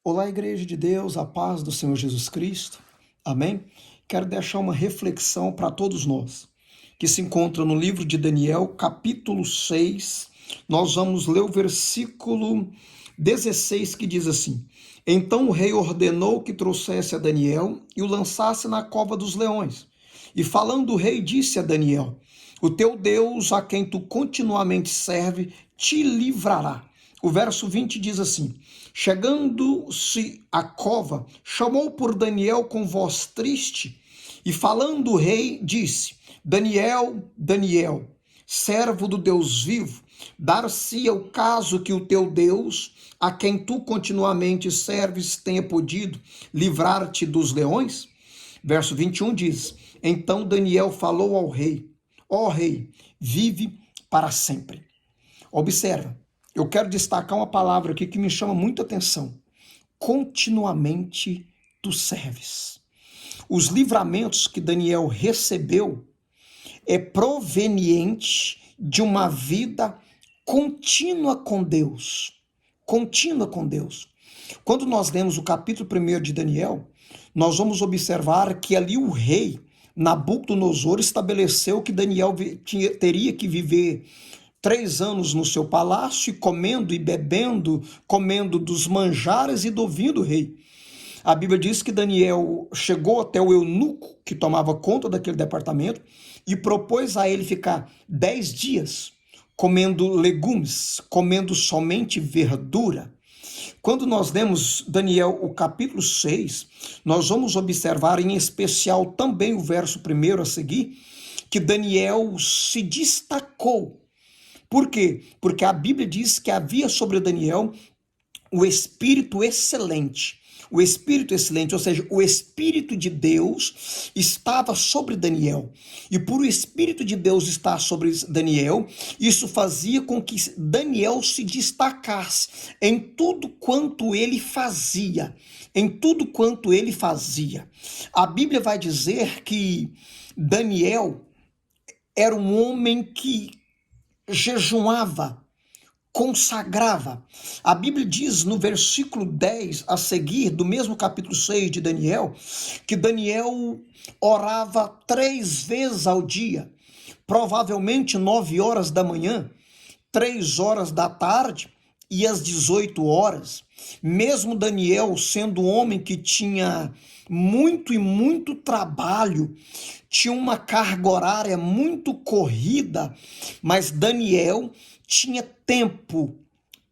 Olá, Igreja de Deus, a paz do Senhor Jesus Cristo. Amém? Quero deixar uma reflexão para todos nós, que se encontra no livro de Daniel, capítulo 6. Nós vamos ler o versículo 16, que diz assim: Então o rei ordenou que trouxesse a Daniel e o lançasse na cova dos leões. E falando o rei, disse a Daniel: O teu Deus, a quem tu continuamente serve, te livrará. O verso 20 diz assim: Chegando-se à cova, chamou por Daniel com voz triste, e falando o rei, disse: Daniel, Daniel, servo do Deus vivo, dar-se-ia o caso que o teu Deus, a quem tu continuamente serves, tenha podido livrar-te dos leões? Verso 21 diz: Então Daniel falou ao rei: Ó rei, vive para sempre. Observa, eu quero destacar uma palavra aqui que me chama muita atenção. Continuamente tu serves. Os livramentos que Daniel recebeu é proveniente de uma vida contínua com Deus. Contínua com Deus. Quando nós lemos o capítulo 1 de Daniel, nós vamos observar que ali o rei Nabucodonosor estabeleceu que Daniel teria que viver 3 anos no seu palácio, comendo e bebendo, comendo dos manjares e do vinho do rei. A Bíblia diz que Daniel chegou até o eunuco, que tomava conta daquele departamento, e propôs a ele ficar 10 dias comendo legumes, comendo somente verdura. Quando nós lemos Daniel, o capítulo 6, nós vamos observar em especial também o verso 1 a seguir, que Daniel se destacou. Por quê? Porque a Bíblia diz que havia sobre Daniel o Espírito excelente. O Espírito excelente, ou seja, o Espírito de Deus estava sobre Daniel. E por o Espírito de Deus estar sobre Daniel, isso fazia com que Daniel se destacasse em tudo quanto ele fazia. Em tudo quanto ele fazia. A Bíblia vai dizer que Daniel era um homem que jejuava, consagrava. A Bíblia diz no versículo 10 a seguir, do mesmo capítulo 6 de Daniel, que Daniel orava 3 vezes ao dia, provavelmente 9 horas da manhã, 3 horas da tarde e às 18 horas. Mesmo Daniel sendo um homem que tinha muito trabalho, tinha uma carga horária muito corrida, mas Daniel tinha tempo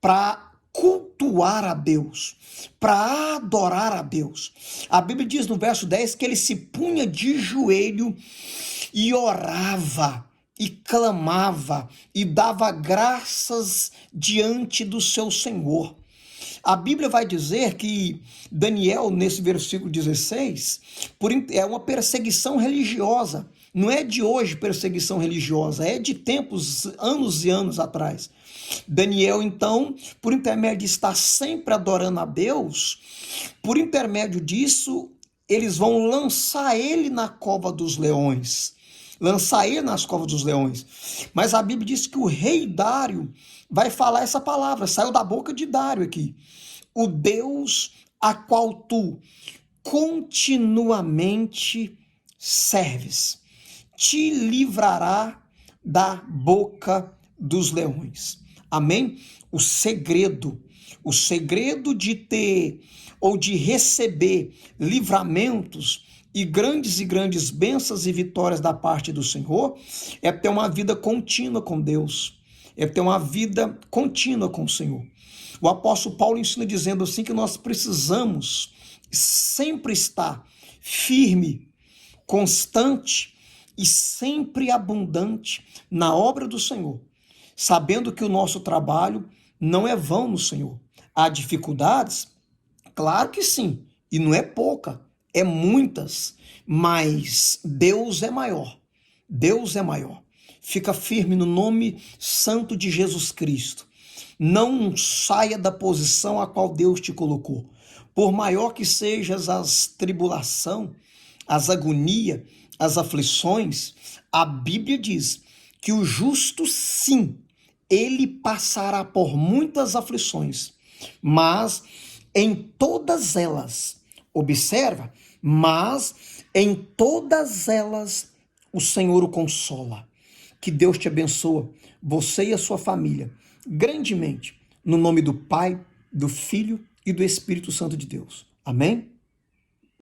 para cultuar a Deus, para adorar a Deus. A Bíblia diz no verso 10 que ele se punha de joelho e orava, e clamava, e dava graças diante do seu Senhor. A Bíblia vai dizer que Daniel, nesse versículo 16, é uma perseguição religiosa. Não é de hoje perseguição religiosa, é de tempos, anos e anos atrás. Daniel, então, por intermédio de estar sempre adorando a Deus, por intermédio disso, eles vão lançar ele na cova dos leões. Lançar ele nas covas dos leões. Mas a Bíblia diz que o rei Dário vai falar essa palavra, saiu da boca de Dário aqui. O Deus a qual tu continuamente serves, te livrará da boca dos leões. Amém? O segredo de ter ou de receber livramentos e grandes bênçãos e vitórias da parte do Senhor é ter uma vida contínua com Deus, é ter uma vida contínua com o Senhor. O apóstolo Paulo ensina dizendo assim que nós precisamos sempre estar firme, constante e sempre abundante na obra do Senhor, sabendo que o nosso trabalho não é vão no Senhor. Há dificuldades? Claro que sim, e não é pouca, é muitas, mas Deus é maior. Deus é maior. Fica firme no nome santo de Jesus Cristo. Não saia da posição a qual Deus te colocou. Por maior que sejam as tribulações, as agonias, as aflições, a Bíblia diz que o justo, sim, ele passará por muitas aflições, mas em todas elas, observa, mas em todas elas o Senhor o consola. Que Deus te abençoe, você e a sua família, grandemente, no nome do Pai, do Filho e do Espírito Santo de Deus. Amém?